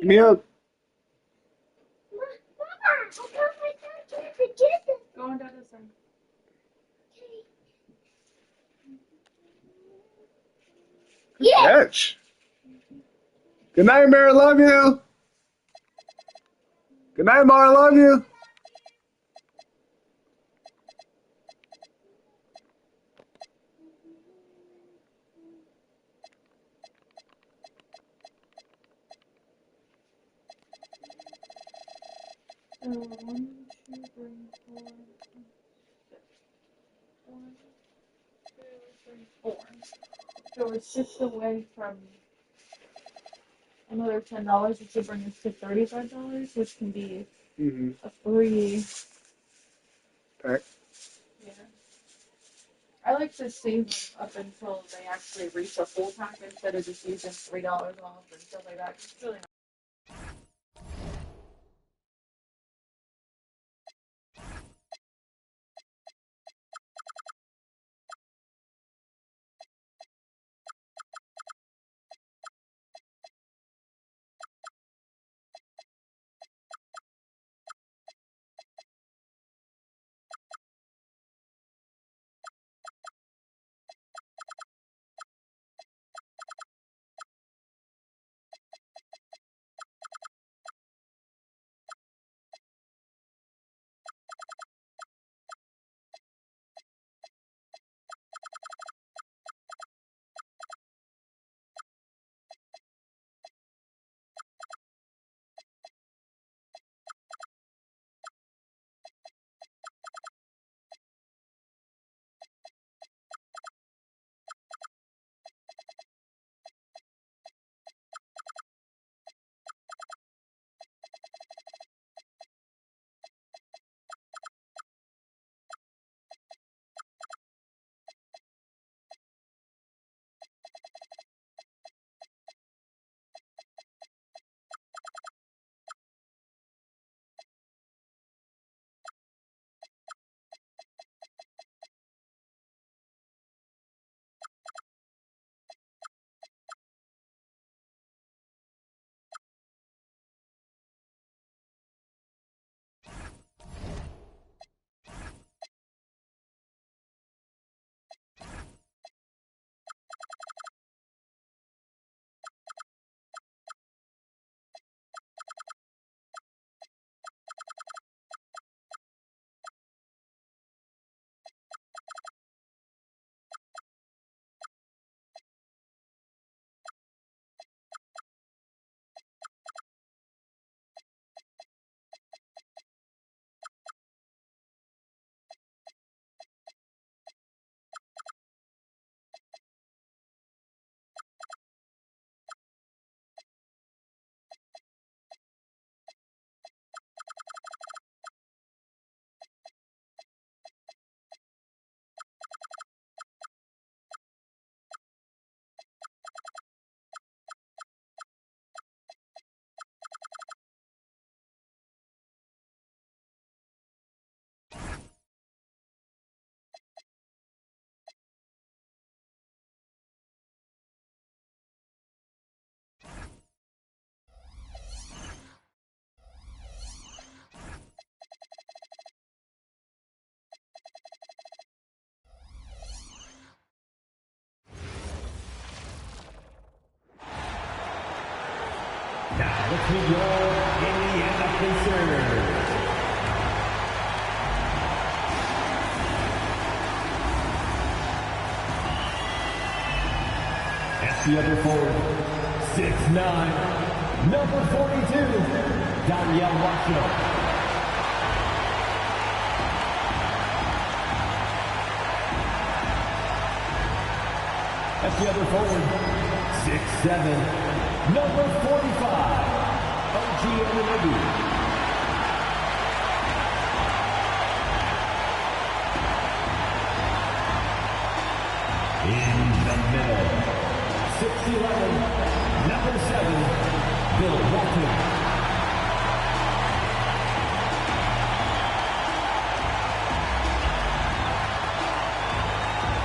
Give me up. Go on down this side. Catch. Good night, Mary. Love you. Good night, Mara. Love you. So 1, 2, 3, 4, 5, 6. 1, 2, 3, 4. So it's just away from another $10, which would bring us to $35, which can be a free pack. Yeah. I like to save them up until they actually reach a full pack instead of just using $3 off and stuff like that. It's really nice. Now let's meet your Indiana Pacers. At the other forward, 6'9", number 42, Danielle Marshall. At the other forward, 6'7", number 45, OG Anunoby. In the middle, 6'11", number 7, Bill Walton.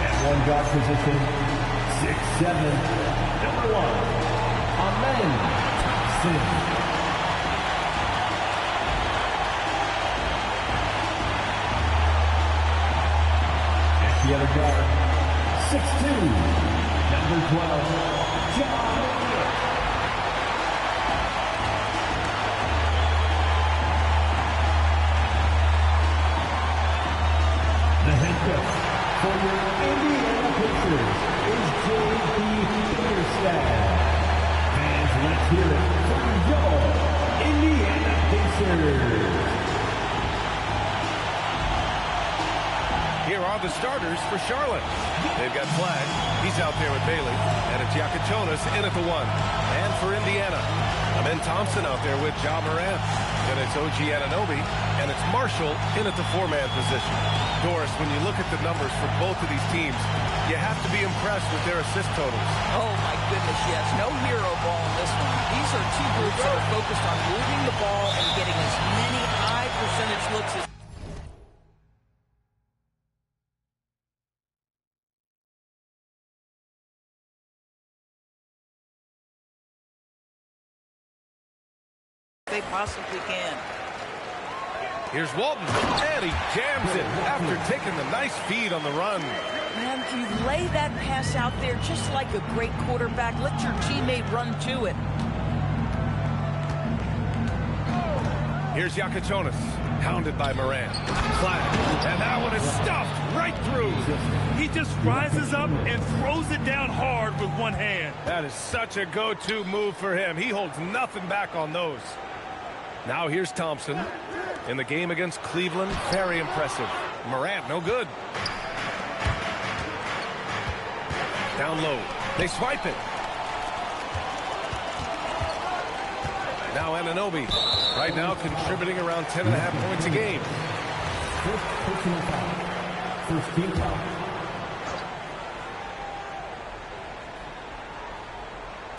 At one guard position, 6'7", number 1, Amen. excellent. The other guard, 6'2", number 12, John. The head coach for your Indiana Pacers is J.B. Bickerstaff. Fans, let's hear it from your Indiana Pacers. Here are the starters for Charlotte. They've got Flag. He's out there with Bailey. And it's Yakachonis in at the 1. And for Indiana, Amen Thompson out there with Ja Morant. Then it's OG Anunoby. And it's Marshall in at the 4-man position. Doris, when you look at the numbers for both of these teams, you have to be impressed with their assist totals. Oh, my goodness, yes. No hero ball in this one. These are two groups that are focused on moving the ball and getting as many high percentage looks as they possibly can. Here's Walton, and he jams it after taking the nice feed on the run. Man, you lay that pass out there just like a great quarterback. Let your teammate run to it. Here's Yakachonis, hounded by Morant. Flag, and that one is stuffed right through. He just rises up and throws it down hard with one hand. That is such a go-to move for him. He holds nothing back on those. Now here's Thompson. In the game against Cleveland, very impressive. Morant, no good. Down low. They swipe it. Now Anunoby. Right now contributing around 10.5 points a game. First personal foul. First team foul.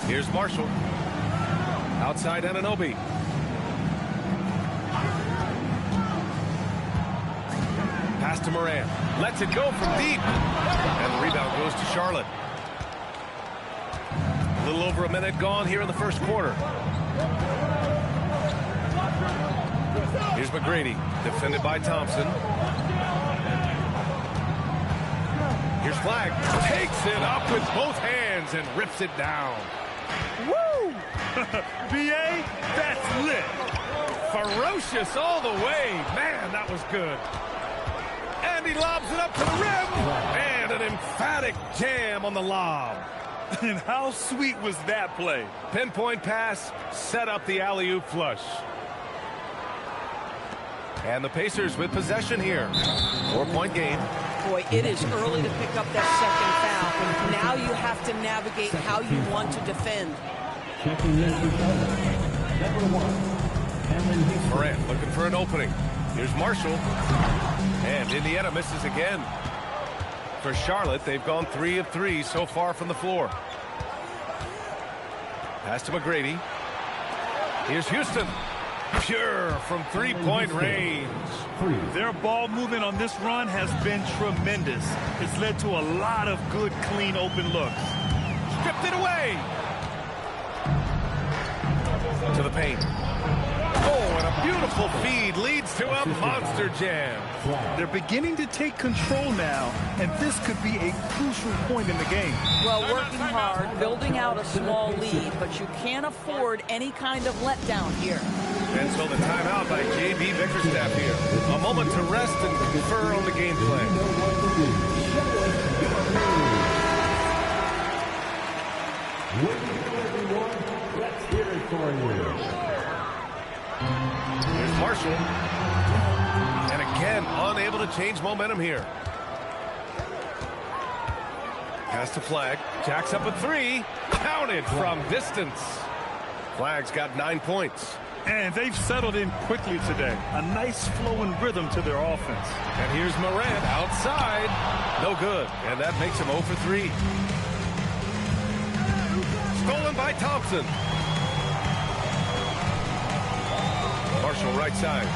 Here's Marshall. Outside Anunoby. Pass to Morant. Lets it go from deep. And the rebound goes to Charlotte. A little over a minute gone here in the first quarter. Here's McGrady, defended by Thompson. Here's Flag. Takes it up with both hands and rips it down. Woo! B.A., that's lit. Ferocious all the way. Man, that was good. And he lobs it up to the rim. And an emphatic jam on the lob. And how sweet was that play? Pinpoint pass, set up the alley-oop flush. And the Pacers with possession here. 4-point game. Boy, it is early to pick up that second foul. Now you have to navigate how you want to defend. Checking in for number 1. Morant looking for an opening. Here's Marshall. And Indiana misses again. For Charlotte, they've gone 3 of 3 so far from the floor. Pass to McGrady. Here's Houston. Pure from 3-point range. Their ball movement on this run has been tremendous. It's led to a lot of good, clean, open looks. Stripped it away. To the paint. Oh, and a beautiful feed leads to a monster jam. They're beginning to take control now, and this could be a crucial point in the game. Well, working hard, building out a small lead, but you can't afford any kind of letdown here. And so the timeout by J.B. Bickerstaff here. A moment to rest and confer on the game plan. Let's hear it for you. Here's Marshall. And again, unable to change momentum here. Pass to Flag. Jacks up a 3. Counted from distance. Flag's got 9 points. And they've settled in quickly today. A nice flowing rhythm to their offense. And here's Morant outside. No good. And that makes him 0 for 3. Stolen by Thompson. Marshall right side.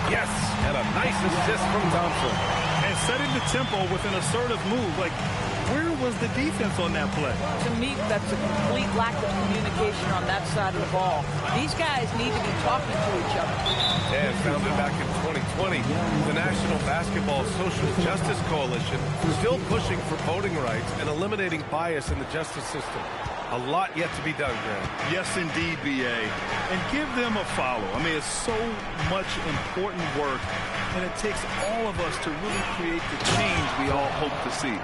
Yes, and a nice assist from Thompson. And setting the tempo with an assertive move. Like, Where was the defense on that play? To me, that's a complete lack of communication on that side of the ball. These guys need to be talking to each other. And founded back in 2020, the National Basketball Social Justice Coalition still pushing for voting rights and eliminating bias in the justice system. A lot yet to be done, Grant. Yes, indeed, B.A. And give them a follow. I mean, it's so much important work, and it takes all of us to really create the change we all hope to see.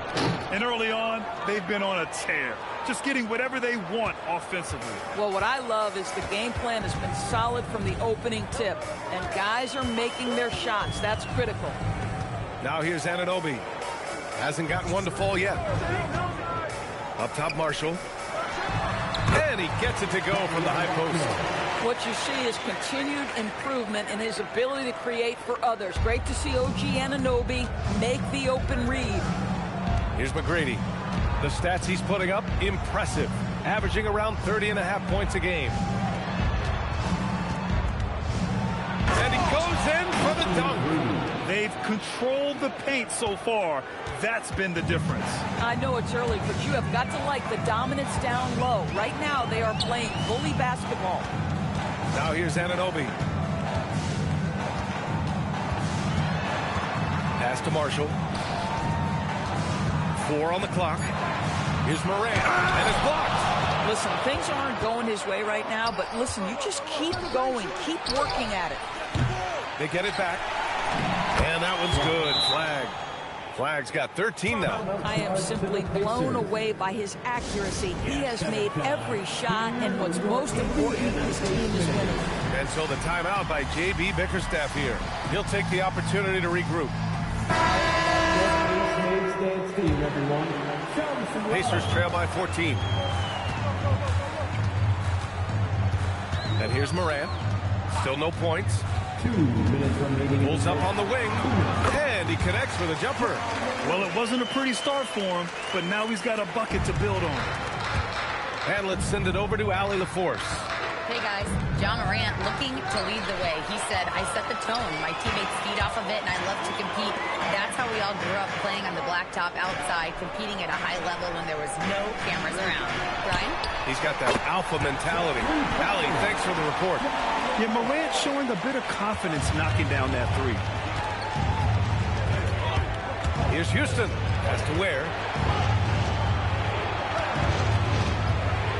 And early on, they've been on a tear, just getting whatever they want offensively. Well, what I love is the game plan has been solid from the opening tip, and guys are making their shots. That's critical. Now here's Anunoby. Hasn't gotten one to fall yet. Up top, Marshall. And he gets it to go from the high post. What you see is continued improvement in his ability to create for others. Great to see OG Anunoby make the open read. Here's McGrady. The stats he's putting up, impressive. Averaging around 30.5 points a game. And he goes in for the dunk. They've controlled the paint so far. That's been the difference. I know it's early, but you have got to like the dominance down low. Right now, they are playing bully basketball. Now here's Anunoby. Pass to Marshall. 4 on the clock. Here's Moran, and it's blocked. Listen, things aren't going his way right now, but listen, you just keep going, keep working at it. They get it back. And that one's good. Flag. Flag's got 13 now. I am simply blown away by his accuracy. He has made every shot, and what's most important, his team is winning. And so the timeout by J.B. Bickerstaff here. He'll take the opportunity to regroup. Pacers trail by 14. And here's Morant. Still no points. 2 minutes remaining. Pulls up on the wing, and he connects with a jumper. Well, it wasn't a pretty start for him, but now he's got a bucket to build on. And let's send it over to Allie LaForce. Hey guys, John Morant looking to lead the way. He said, I set the tone. My teammates feed off of it, and I love to compete. That's how we all grew up, playing on the blacktop outside, competing at a high level when there was no cameras around. Brian? He's got that alpha mentality. Allie, thanks for the report. Yeah, Morant showing a bit of confidence knocking down that three. Here's Houston. Has to Ware.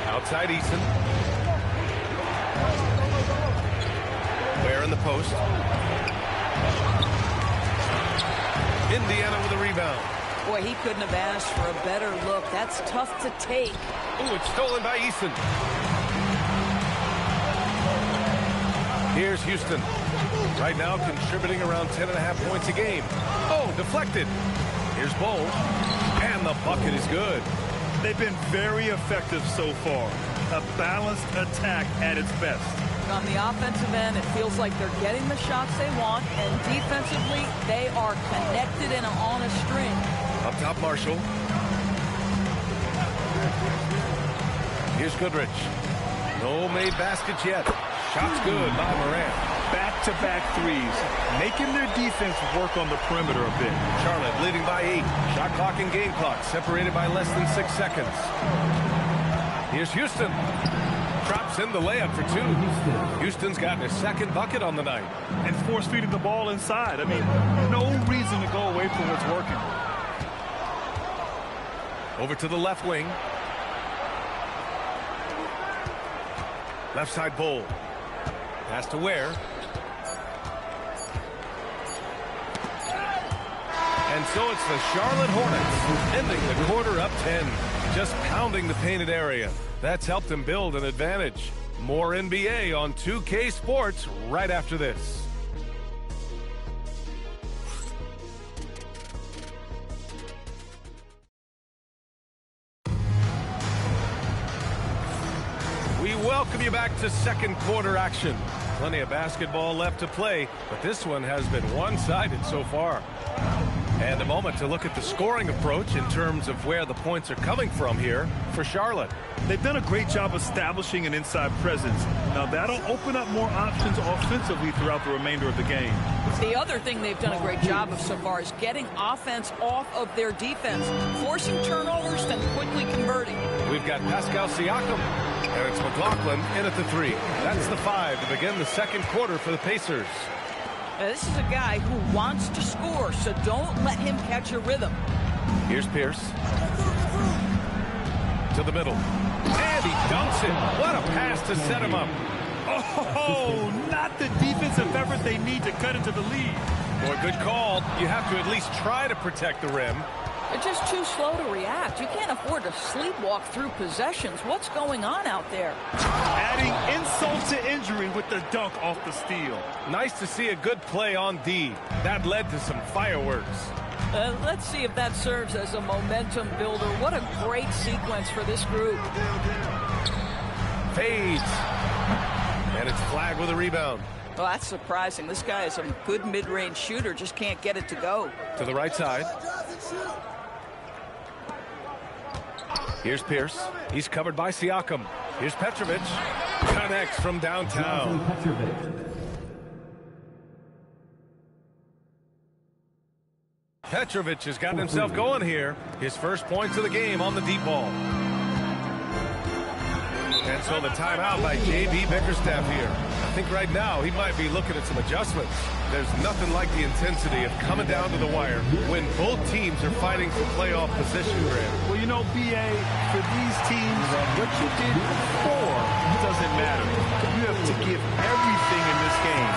Outside Eason. Ware in the post. Indiana with a rebound. Boy, he couldn't have asked for a better look. That's tough to take. Ooh, it's stolen by Eason. Here's Houston. Right now contributing around 10.5 points a game. Oh, deflected. Here's Bowl. And the bucket is good. They've been very effective so far. A balanced attack at its best. On the offensive end, it feels like they're getting the shots they want, and defensively, they are connected and on a string. Up top, Marshall. Here's Goodrich. No made baskets yet. Shot's good by Morant. Back-to-back threes, making their defense work on the perimeter a bit. Charlotte leading by 8. Shot clock and game clock separated by less than 6 seconds. Here's Houston. Drops in the layup for 2. Houston's gotten his second bucket on the night. And force-feeding the ball inside. I mean, no reason to go away from what's working. Over to the left wing. Left side Bowl. Pass to Ware. And so it's the Charlotte Hornets ending the quarter up 10. Just pounding the painted area. That's helped them build an advantage. More NBA on 2K Sports right after this. We welcome you back to second quarter action. Plenty of basketball left to play, but this one has been one-sided so far. And a moment to look at the scoring approach in terms of where the points are coming from here for Charlotte. They've done a great job establishing an inside presence. Now that'll open up more options offensively throughout the remainder of the game. The other thing they've done a great job of so far is getting offense off of their defense, forcing turnovers, then quickly converting. We've got Pascal Siakam, and it's McLaughlin in at the 3. That's the 5 to begin the second quarter for the Pacers. Now, this is a guy who wants to score, so don't let him catch a rhythm. Here's Pierce. To the middle. And he dunks it. What a pass to set him up. Oh, not the defensive effort they need to cut into the lead. Boy, good call. You have to at least try to protect the rim. They're just too slow to react. You can't afford to sleepwalk through possessions. What's going on out there? Adding insult to injury with the dunk off the steal. Nice to see a good play on D. That led to some fireworks. Let's see if that serves as a momentum builder. What a great sequence for this group. Fades. And it's Flag with a rebound. Well, that's surprising. This guy is a good mid-range shooter, just can't get it to go. To the right side. Here's Pierce. He's covered by Siakam. Here's Petrovic. Connects from downtown. Petrovic has gotten himself going here. His first points of the game on the deep ball. And so the timeout by J.B. Bickerstaff here. I think right now he might be looking at some adjustments. There's nothing like the intensity of coming down to the wire when both teams are fighting for playoff position, Grant. Well, you know, B.A., for these teams, what you did before doesn't matter. You have to give everything in this game.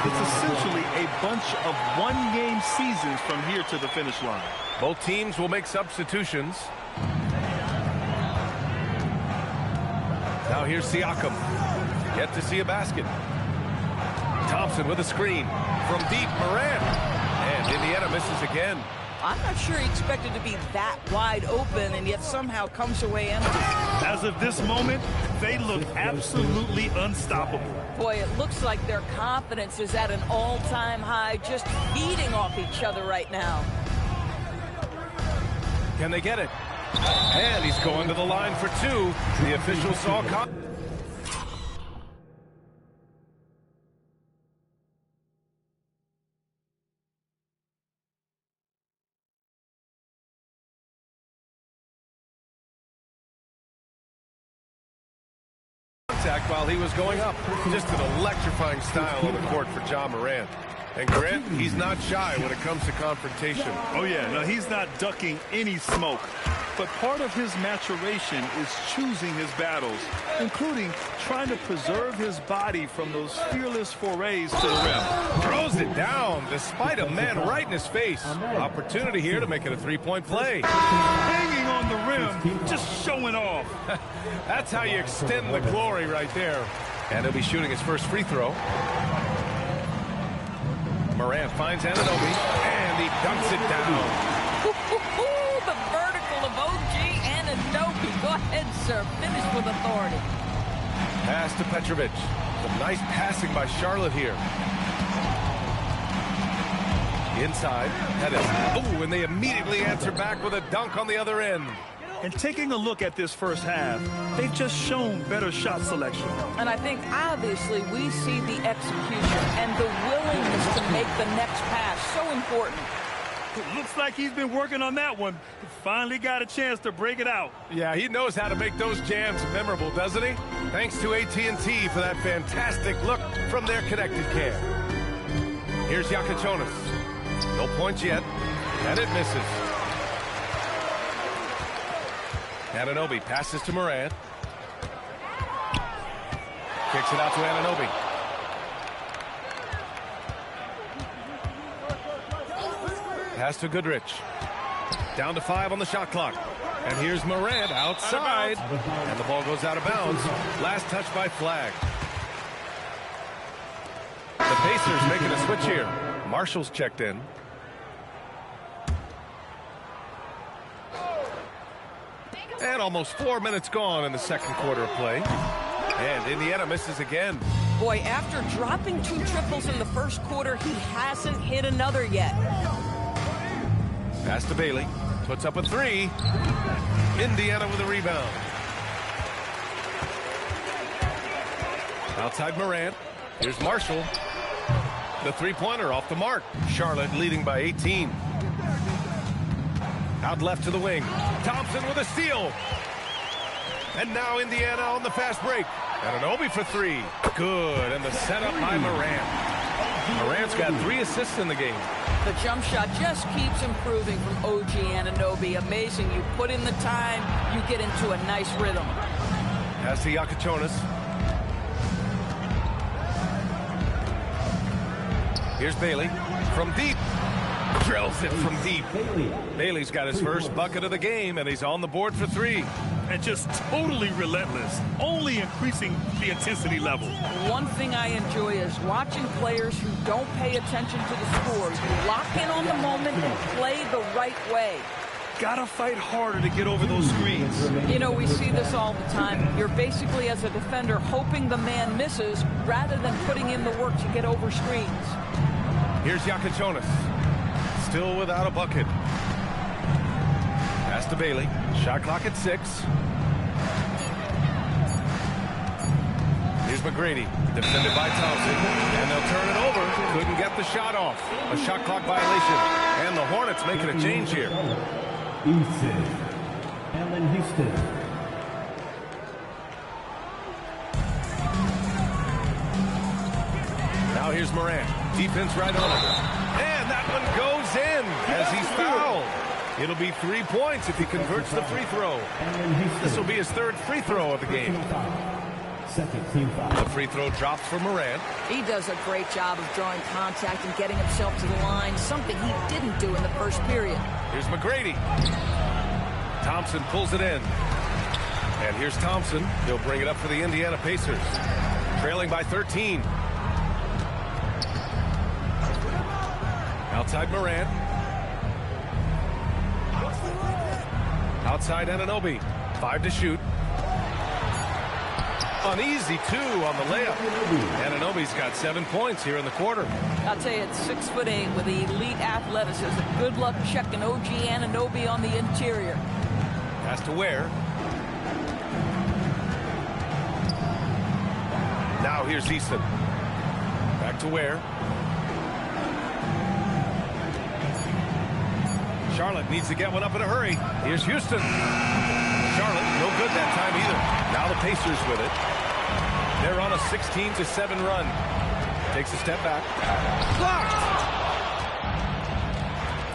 It's essentially a bunch of one-game seasons from here to the finish line. Both teams will make substitutions. Now here's Siakam. Yet to see a basket. Thompson with a screen. From deep, Morant. And Indiana misses again. I'm not sure he expected to be that wide open and yet somehow comes away empty. As of this moment, they look absolutely unstoppable. Boy, it looks like their confidence is at an all-time high, just feeding off each other right now. Can they get it? And he's going to the line for 2. The official saw contact. While he was going up. Just an electrifying style on the court for Ja Morant. And Grant, he's not shy when it comes to confrontation. Oh yeah, no, he's not ducking any smoke. But part of his maturation is choosing his battles, including trying to preserve his body from those fearless forays to the rim. Throws it down despite a man right in his face. Opportunity here to make it a three-point play. Hanging on the rim, just showing off. That's how you extend the glory right there. And he'll be shooting his first free throw. Morant finds Anunoby, and he dunks it down. The vertical of OG Anunoby. Go ahead, sir. Finish with authority. Pass to Petrovic. Some nice passing by Charlotte here. Inside. That is. Oh, and they immediately answer back with a dunk on the other end. And taking a look at this first half, they've just shown better shot selection. And I think, obviously, we see the execution and the willingness to make the next pass so important. It looks like he's been working on that one. Finally got a chance to break it out. Yeah, he knows how to make those jams memorable, doesn't he? Thanks to AT&T for that fantastic look from their connected cam. Here's Yakachonis. No points yet, and it misses. Anunoby passes to Morant. Kicks it out to Anunoby. Pass to Goodrich. Down to 5 on the shot clock. And here's Morant outside. And the ball goes out of bounds. Last touch by Flag. The Pacers making a switch here. Marshall's checked in. And almost 4 minutes gone in the second quarter of play. And Indiana misses again. Boy, after dropping 2 triples in the first quarter, he hasn't hit another yet. Pass to Bailey. Puts up a three. Indiana with a rebound. Outside Morant. Here's Marshall. The three-pointer off the mark. Charlotte leading by 18. Out left to the wing. Thompson with a steal. And now Indiana on the fast break. Anunoby for three. Good. And the setup by Morant. Morant's got 3 assists in the game. The jump shot just keeps improving from OG Anunoby. Amazing. You put in the time, you get into a nice rhythm. Pass to Yakuchonis. Here's Bailey from deep. Drills it from deep. Bailey's got his first bucket of the game, and he's on the board for 3. And just totally relentless, only increasing the intensity level. One thing I enjoy is watching players who don't pay attention to the score. You lock in on the moment and play the right way. Gotta fight harder to get over those screens. You know, we see this all the time. You're basically, as a defender, hoping the man misses rather than putting in the work to get over screens. Here's Yakuchonis. Still without a bucket. Pass to Bailey. Shot clock at 6. Here's McGrady. Defended by Thompson. And they'll turn it over. Couldn't get the shot off. A shot clock violation. And the Hornets making a change here. Houston. Allen Houston. Now here's Morant. Defense right on him. And that one goes in as he's fouled. It'll be 3 points if he converts the free throw. This will be his 3rd free throw of the game. Second team foul. The free throw drops for Morant. He does a great job of drawing contact and getting himself to the line, something he didn't do in the first period. Here's McGrady. Thompson pulls it in. And here's Thompson. He'll bring it up for the Indiana Pacers. Trailing by 13. Outside Morant. Outside Anunoby. 5 to shoot. An easy 2 on the layup. Anunoby's got 7 points here in the quarter. I'll tell you, it's 6'8" with elite athleticism. Good luck checking OG Anunoby on the interior. Pass to Ware. Now here's Easton. Back to Ware. Charlotte needs to get one up in a hurry. Here's Houston. Charlotte, no good that time either. Now the Pacers with it. They're on a 16-7 run. Takes a step back. Blocked!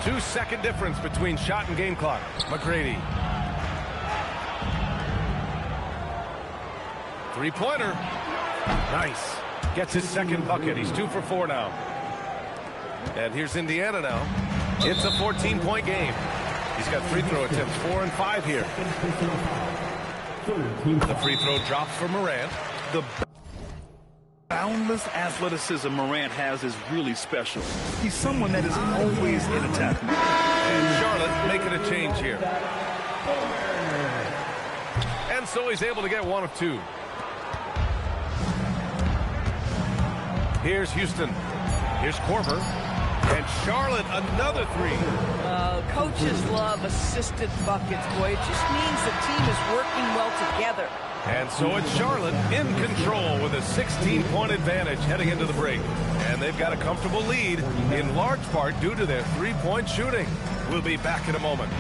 2-second difference between shot and game clock. McGrady. Three-pointer. Nice. Gets his second bucket. He's 2 for 4 now. And here's Indiana now. It's a 14-point game. He's got free throw attempts 4 and 5 here. The free throw drops for Morant. The boundless athleticism Morant has is really special. He's someone that is always in attack. And Charlotte making a change here. And so he's able to get 1 of 2. Here's Houston. Here's Korver. And Charlotte, another 3. Coaches love assisted buckets, boy. It just means the team is working well together. And so it's Charlotte in control with a 16-point advantage heading into the break. And they've got a comfortable lead, in large part due to their 3-point shooting. We'll be back in a moment.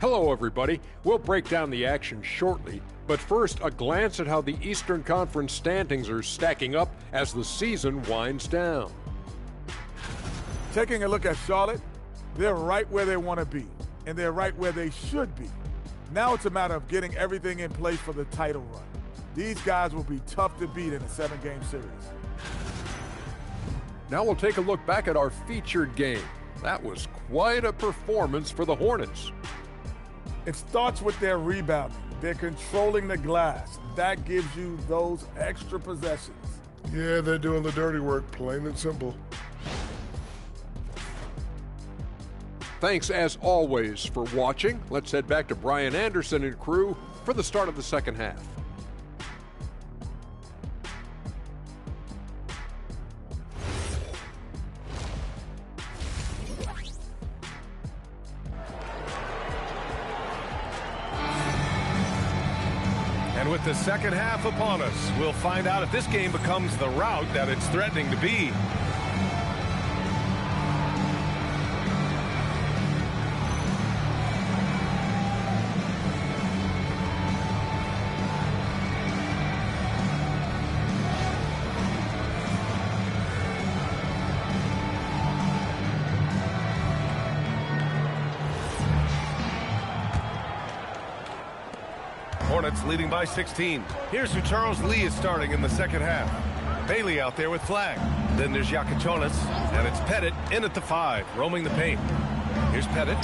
Hello, everybody. We'll break down the action shortly, but first, a glance at how the Eastern Conference standings are stacking up as the season winds down. Taking a look at Charlotte, they're right where they want to be, and they're right where they should be. Now it's a matter of getting everything in place for the title run. These guys will be tough to beat in a 7-game series. Now we'll take a look back at our featured game. That was quite a performance for the Hornets. It starts with their rebounding. They're controlling the glass. That gives you those extra possessions. Yeah, they're doing the dirty work, plain and simple. Thanks as always for watching. Let's head back to Brian Anderson and crew for the start of the second half. And with the second half upon us, we'll find out if this game becomes the rout that it's threatening to be. Hornets leading by 16. Here's who Charles Lee is starting in the second half. Bailey out there with flag. Then there's Yakichonis, and it's Pettit in at the 5, roaming the paint. Here's Pettit.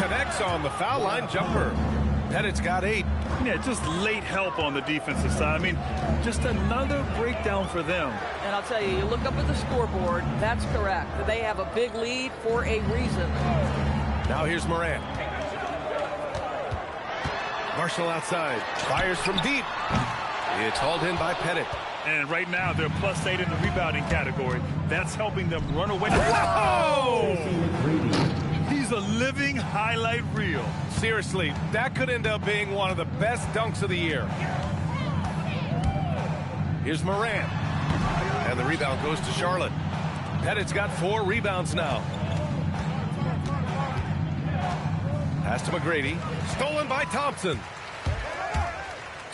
Connects on the foul line jumper. Pettit's got 8. Yeah, just late help on the defensive side. I mean, just another breakdown for them. And I'll tell you, you look up at the scoreboard, that's correct. They have a big lead for a reason. Now here's Morant. Marshall outside, fires from deep. It's hauled in by Pettit. And right now, they're +8 in the rebounding category. That's helping them run away. Whoa! He's a living highlight reel. Seriously, that could end up being one of the best dunks of the year. Here's Morant. And the rebound goes to Charlotte. Pettit's got 4 rebounds now. Pass to McGrady. Stolen by Thompson.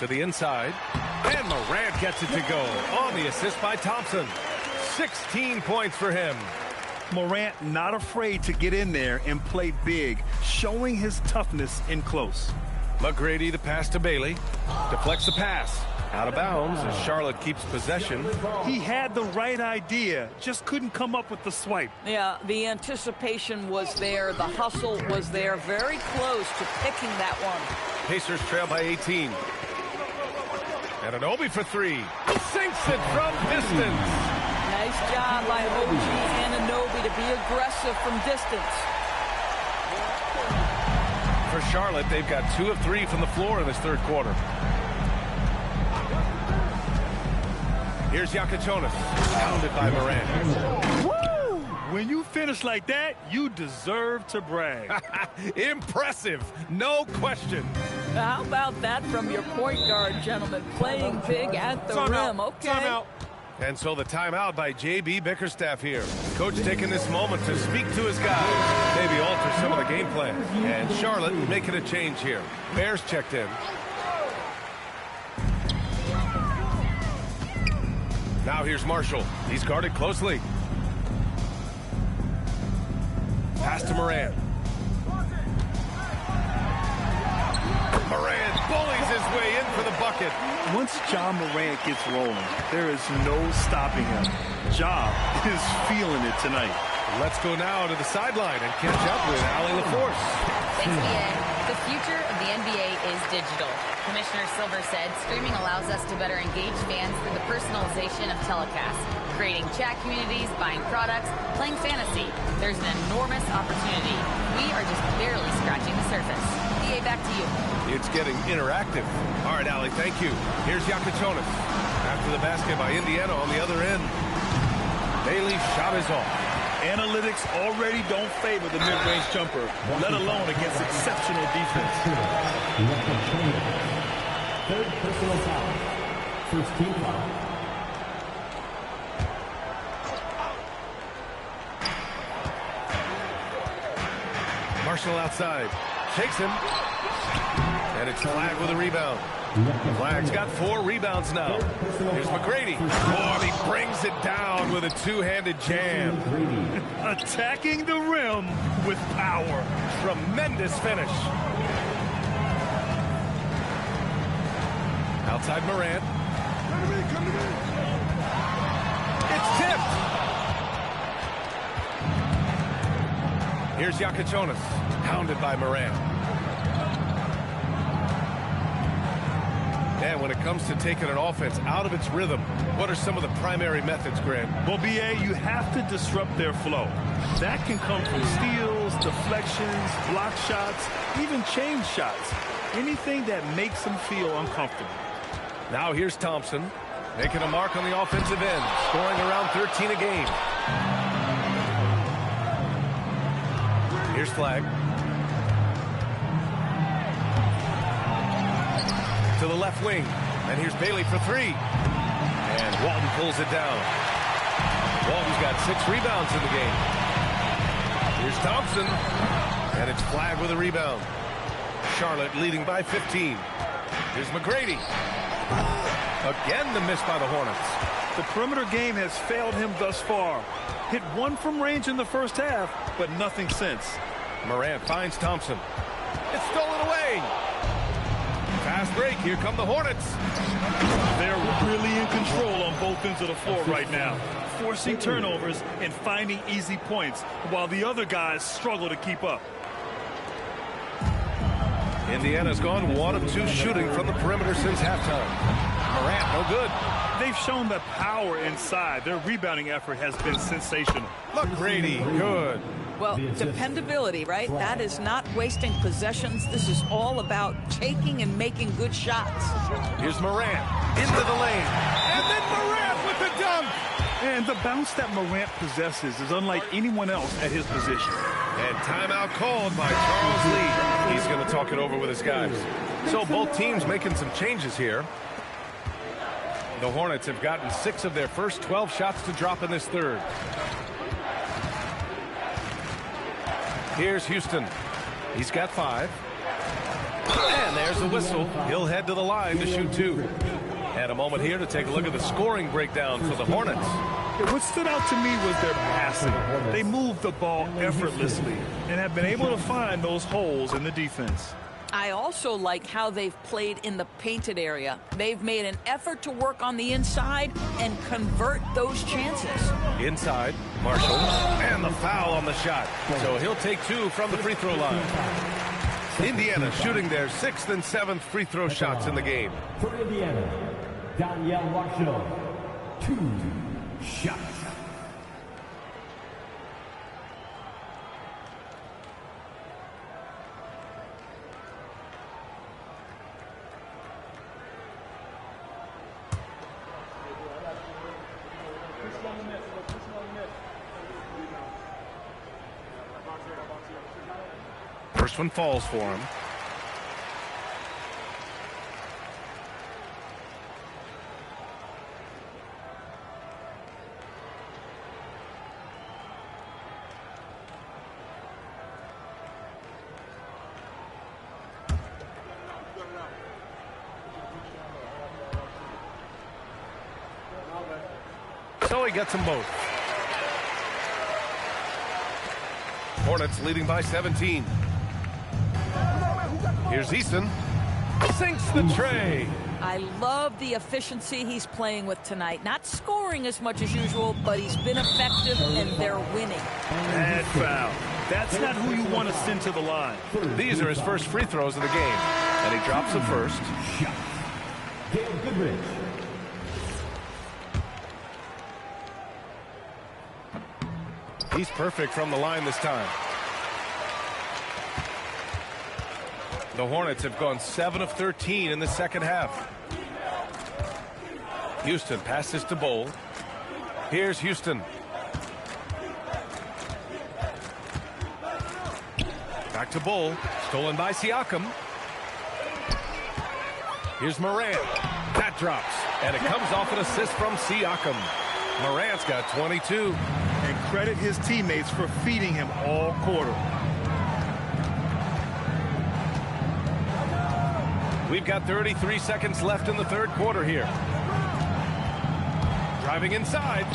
To the inside. And Morant gets it to go on the assist by Thompson. 16 points for him. Morant not afraid to get in there and play big, showing his toughness in close. McGrady the pass to Bailey. Deflects the pass. Out of bounds as Charlotte keeps possession. He had the right idea, just couldn't come up with the swipe. Yeah, the anticipation was there. The hustle was there. Very close to picking that one. Pacers trail by 18. And an Obi for 3. He sinks it from distance. Nice job by OG Anunoby to be aggressive from distance. For Charlotte, they've got 2 of 3 from the floor in this third quarter. Here's Yakichonis, pounded by Morant. Woo! When you finish like that, you deserve to brag. Impressive, no question. How about that from your point guard, gentlemen? Playing big at the rim. Okay. Timeout. And so the timeout by J.B. Bickerstaff here. Coach taking this moment to speak to his guys, maybe alter some of the game plan. And Charlotte making a change here. Bears checked in. Now here's Marshall. He's guarded closely. Pass to Morant. Morant bullies his way in for the bucket. Once John Morant gets rolling, there is no stopping him. Ja is feeling it tonight. Let's go now to the sideline and catch up with Allie LaForce. Thanks, BA. The future of the NBA is digital. Commissioner Silver said streaming allows us to better engage fans through the personalization of telecasts, creating chat communities, buying products, playing fantasy. There's an enormous opportunity. We are just barely scratching the surface. BA, back to you. It's getting interactive. All right, Allie, thank you. Here's Yakichonis. After the basket by Indiana on the other end. Bailey's shot is off. Analytics already don't favor the mid-range jumper, let alone against exceptional defense. Third personal foul. First team foul. Marshall outside. Shakes him. And it's Flag with a rebound. Flag's got 4 rebounds now. Here's McGrady. Oh, he brings it down with a two-handed jam. Attacking the rim with power. Tremendous finish. Outside Morant. It's tipped. Here's Yakichonis, pounded by Morant. And when it comes to taking an offense out of its rhythm, what are some of the primary methods, Grant? Well, BA, you have to disrupt their flow. That can come from steals, steals, deflections, block shots, even change shots. Anything that makes him feel uncomfortable. Now here's Thompson, making a mark on the offensive end, scoring around 13 a game. Here's Flagg. To the left wing. And here's Bailey for three. And Walton pulls it down. Walton's got 6 rebounds in the game. Here's Thompson. And it's Flagg with a rebound. Charlotte leading by 15. Here's McGrady. Again the miss by the Hornets. The perimeter game has failed him thus far. Hit 1 from range in the first half, but nothing since. Morant finds Thompson. It's stolen away. Fast break. Here come the Hornets. They're really in control on both ends of the floor right now, forcing turnovers and finding easy points while the other guys struggle to keep up. Indiana's gone 1 of 2 shooting from the perimeter since halftime. Morant, no good. They've shown the power inside. Their rebounding effort has been sensational. McGrady, good. Well, dependability, right? That is not wasting possessions. This is all about taking and making good shots. Here's Morant into the lane. And then Morant with the dunk. And the bounce that Morant possesses is unlike anyone else at his position. And timeout called by Charles Lee. He's going to talk it over with his guys. So both teams making some changes here. The Hornets have gotten 6 of their first 12 shots to drop in this third. Here's Houston. He's got 5. And there's the whistle. He'll head to the line to shoot 2. And a moment here to take a look at the scoring breakdown for the Hornets. What stood out to me was their passing. They moved the ball effortlessly and have been able to find those holes in the defense. I also like how they've played in the painted area. They've made an effort to work on the inside and convert those chances. Inside, Marshall, and the foul on the shot. So he'll take 2 from the free throw line. Indiana shooting their 6th and 7th free throw shots in the game. For Indiana, Daniel Marshall, 2 shots. First one falls for him. So he gets them both. Hornets leading by 17. Here's Easton. Sinks the tray. I love the efficiency he's playing with tonight. Not scoring as much as usual, but he's been effective and they're winning. Bad foul. That's not who you want to send to the line. These are his first free throws of the game. And he drops the first. Gail Goodrich. He's perfect from the line this time. The Hornets have gone 7 of 13 in the second half. Houston passes to Bowl. Here's Houston. Back to Bowl. Stolen by Siakam. Here's Morant. That drops. And it comes off an assist from Siakam. Morant's got 22. And credit his teammates for feeding him all quarter. We've got 33 seconds left in the third quarter here. Driving inside.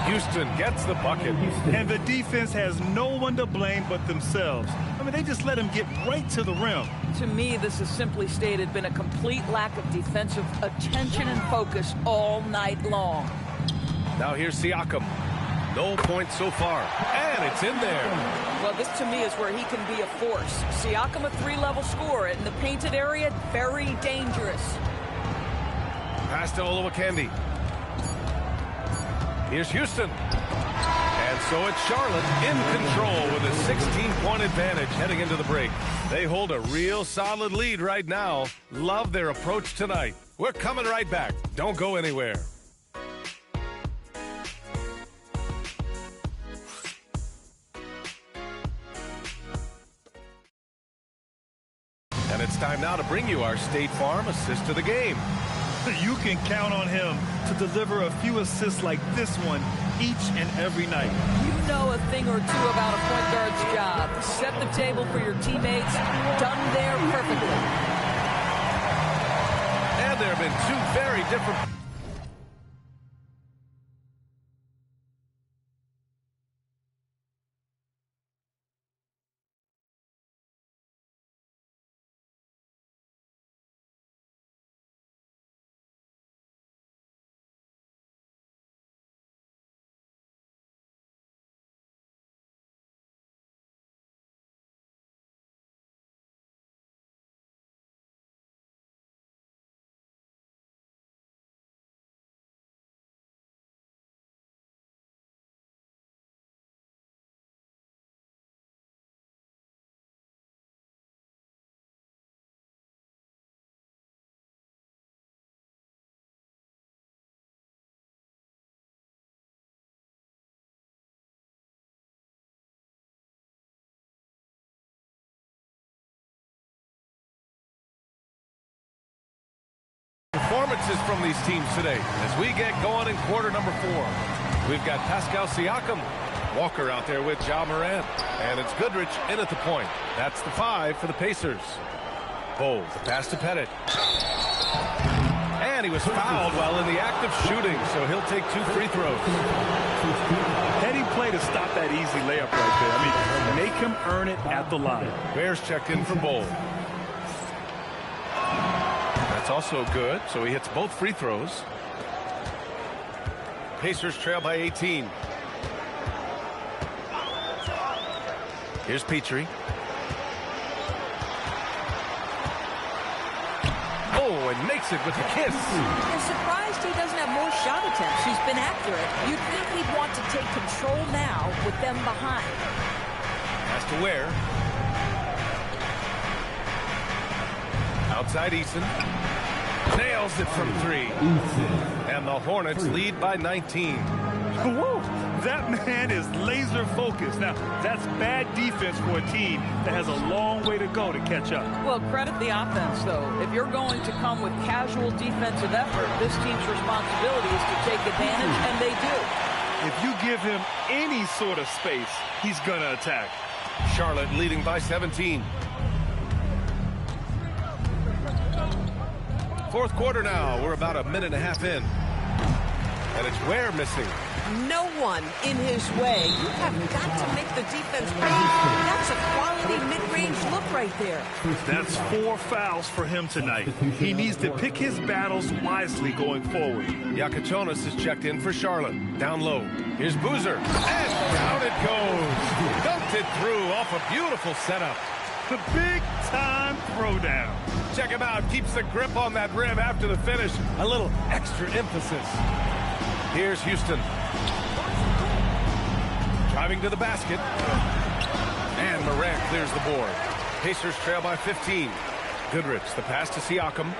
Houston gets the bucket. And the defense has no one to blame but themselves. I mean, they just let him get right to the rim. To me, this has simply stated been a complete lack of defensive attention and focus all night long. Now here's Siakam. No points so far. And it's in there. Well, this to me is where he can be a force. Siakam, a 3-level scorer in the painted area, very dangerous. Pass to Olowokandi. Here's Houston. And So it's Charlotte in control with a 16-point advantage heading into the break. They hold a real solid lead right now. Love their approach tonight. We're coming right back. Don't go anywhere. And it's time now to bring you our State Farm assist to the game. You can count on him to deliver a few assists like this one each and every night. You know a thing or two about a point guard's job. Set the table for your teammates. Done there perfectly. And there have been two very different... performances from these teams today as we get going in quarter number 4. We've got Pascal Siakam, Walker out there with Ja Morant, and it's Goodrich in at the point. That's the 5 for the Pacers. Bowles, pass to Pettit. And he was fouled while in the act of shooting, so he'll take 2 free throws. Heady play to stop that easy layup right there. I mean, make him earn it at the line. Bears checked in for Bowles. That's also good, so he hits both free throws. Pacers trail by 18. Here's Petrie. Oh, and makes it with a kiss. I'm surprised he doesn't have more shot attempts. He's been accurate. You'd think he'd want to take control now with them behind. Has to Ware. Outside Eason. Nails it from 3. And the Hornets lead by 19. Whoa, that man is laser focused. Now, that's bad defense for a team that has a long way to go to catch up. Well, credit the offense, though. If you're going to come with casual defensive effort, this team's responsibility is to take advantage, and they do. If you give him any sort of space, he's going to attack. Charlotte leading by 17. Fourth quarter now. We're about a minute and a half in. And it's Ware missing. No one in his way. You have got to make the defense pay. That's a quality mid-range look right there. That's 4 fouls for him tonight. He needs to pick his battles wisely going forward. Yakichonis is checked in for Charlotte. Down low. Here's Boozer. And down it goes. Dunked it through off a beautiful setup. The big-time throwdown. Check him out. Keeps the grip on that rim after the finish. A little extra emphasis. Here's Houston. Driving to the basket. And Morant clears the board. Pacers trail by 15. Goodrich, the pass to Siakam.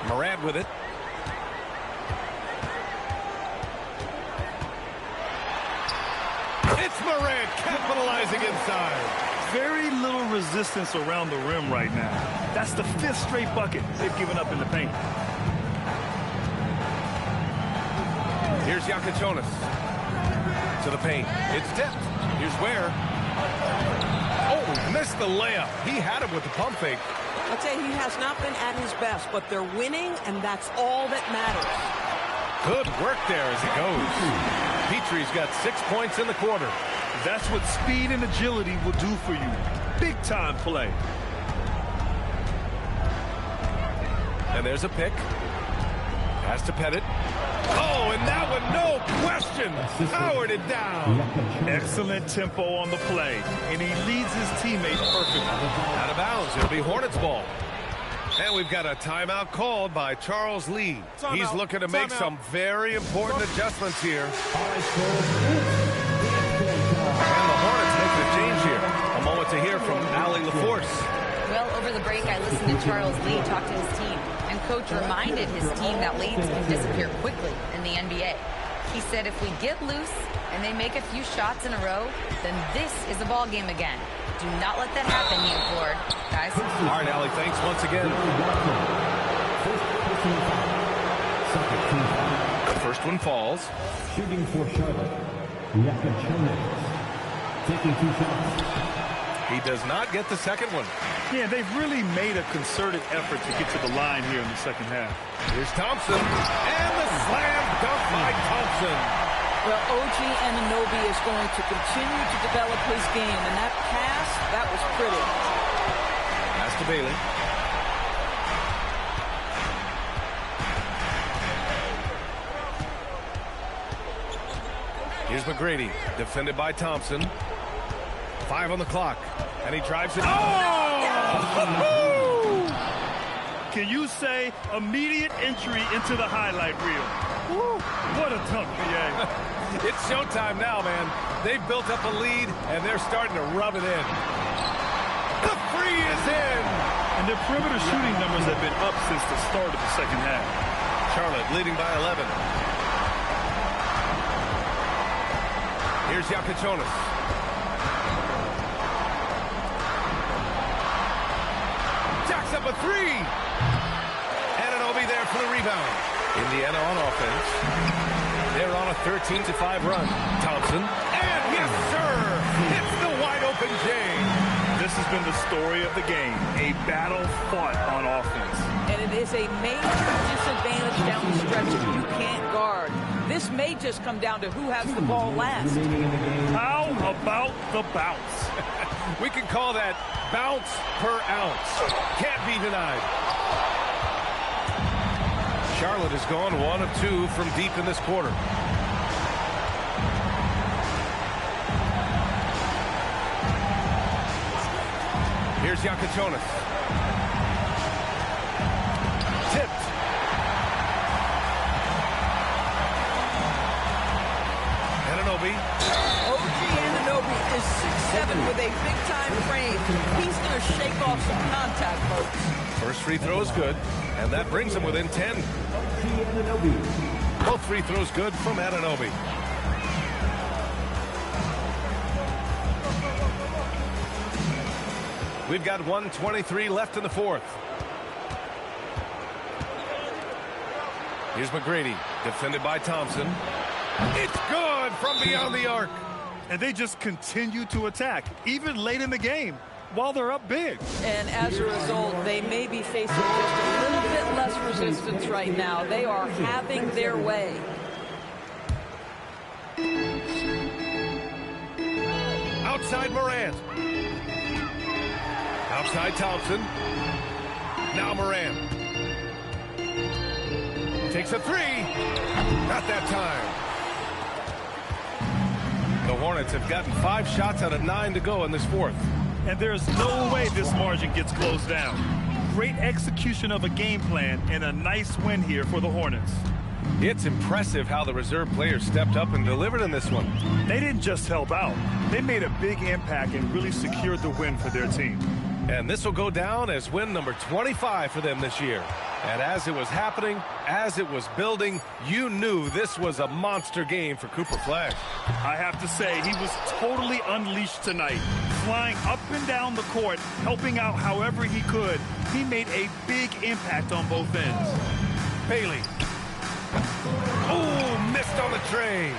Morant with it. It's Morant capitalizing inside. Very little resistance around the rim right now. That's the 5th straight bucket they've given up in the paint. Here's Yakichonis. To the paint. It's tipped. Here's Ware. Oh, missed the layup. He had him with the pump fake. I'd say he has not been at his best, but they're winning, and that's all that matters. Good work there as he goes. Petrie's got 6 points in the quarter. That's what speed and agility will do for you. Big-time play. And there's a pick. Pass to Pettit. Oh, and that one, no question, powered it down. Excellent tempo on the play, and he leads his teammates perfectly. Out of bounds, it'll be Hornets ball. And we've got a timeout called by Charles Lee. He's looking to make some very important adjustments here. And the Hornets make the change here. A moment to hear from Allie LaForce. Well, over the break, I listened to Charles Lee talk to his team, and Coach reminded his team that leads can disappear quickly in the NBA. He said if we get loose and they make a few shots in a row, then this is a ball game again. Do not let that happen, you Lord. Guys. All right, Allie, thanks once again. The first one falls. Shooting for Charlotte. Taking 2 shots. He does not get the second one. Yeah, they've really made a concerted effort to get to the line here in the second half. Here's Thompson. And the slam dunk by Thompson. Well, OG Anunoby is going to continue to develop his game, and that pass, that was pretty. Pass to Bailey. Here's McGrady, defended by Thompson. 5 on the clock, and he drives it. Oh! Can you say immediate entry into the highlight reel? Woo. What a dunk, BA. It's showtime now, man. They've built up a lead, and they're starting to rub it in. The three is in! And their perimeter shooting numbers have been up since the start of the second half. Charlotte leading by 11. Here's Yakichonis. Jacks up a three! Anunoby there for the rebound. Indiana on offense. They're on a 13-5 run. Thompson. And yes, sir! Hits the wide-open J. This has been the story of the game. A battle fought on offense. And it is a major disadvantage down the stretch if you can't guard. This may just come down to who has the ball last. How about the bounce? We can call that bounce per ounce. Can't be denied. Charlotte has gone 1 of 2 from deep in this quarter. Here's Yakichonis. Tipped. Anunoby. OG Anunoby is 6'7" with a big-time frame. He's going to shake off some contact, folks. First free throw is good, and that brings him within 10. Both free throws good from Anunoby. We've got 1:23 left in the fourth. Here's McGrady, defended by Thompson. It's good from beyond the arc. And they just continue to attack, even late in the game, while they're up big. And as a result, they may be facing just a little bit less resistance right now. They are having their way. Outside Morant. Outside Thompson. Now Morant. Takes a three. Not that time. The Hornets have gotten 5 shots out of 9 to go in this fourth. And there's no way this margin gets closed down. Great execution of a game plan and a nice win here for the Hornets. It's impressive how the reserve players stepped up and delivered in this one. They didn't just help out. They made a big impact and really secured the win for their team. And this will go down as win number 25 for them this year. And as it was happening, as it was building, you knew this was a monster game for Cooper Flash. I have to say, he was totally unleashed tonight. Flying up and down the court, helping out however he could. He made a big impact on both ends. Bailey. Oh, missed on the tray.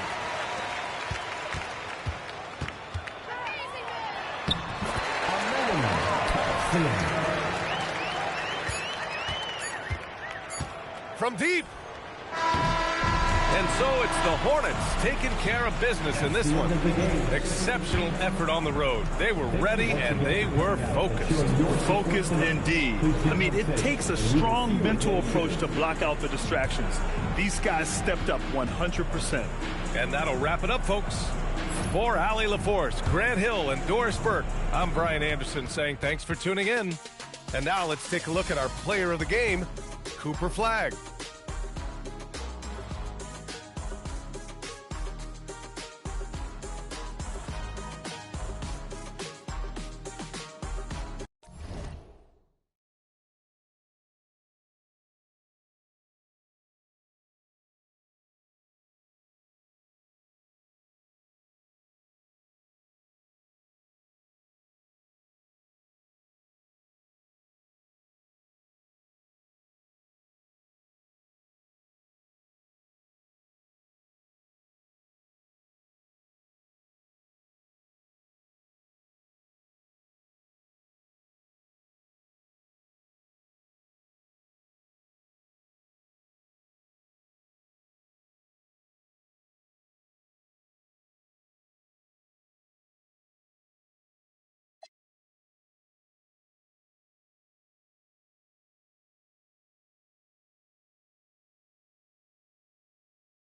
From deep. And so it's the Hornets taking care of business in this one. Exceptional effort on the road. They were ready and they were focused. Focused indeed. I mean, it takes a strong mental approach to block out the distractions. These guys stepped up 100%. And that'll wrap it up, folks. For Allie LaForce, Grant Hill, and Doris Burke, I'm Brian Anderson saying thanks for tuning in. And now let's take a look at our player of the game, Cooper Flagg.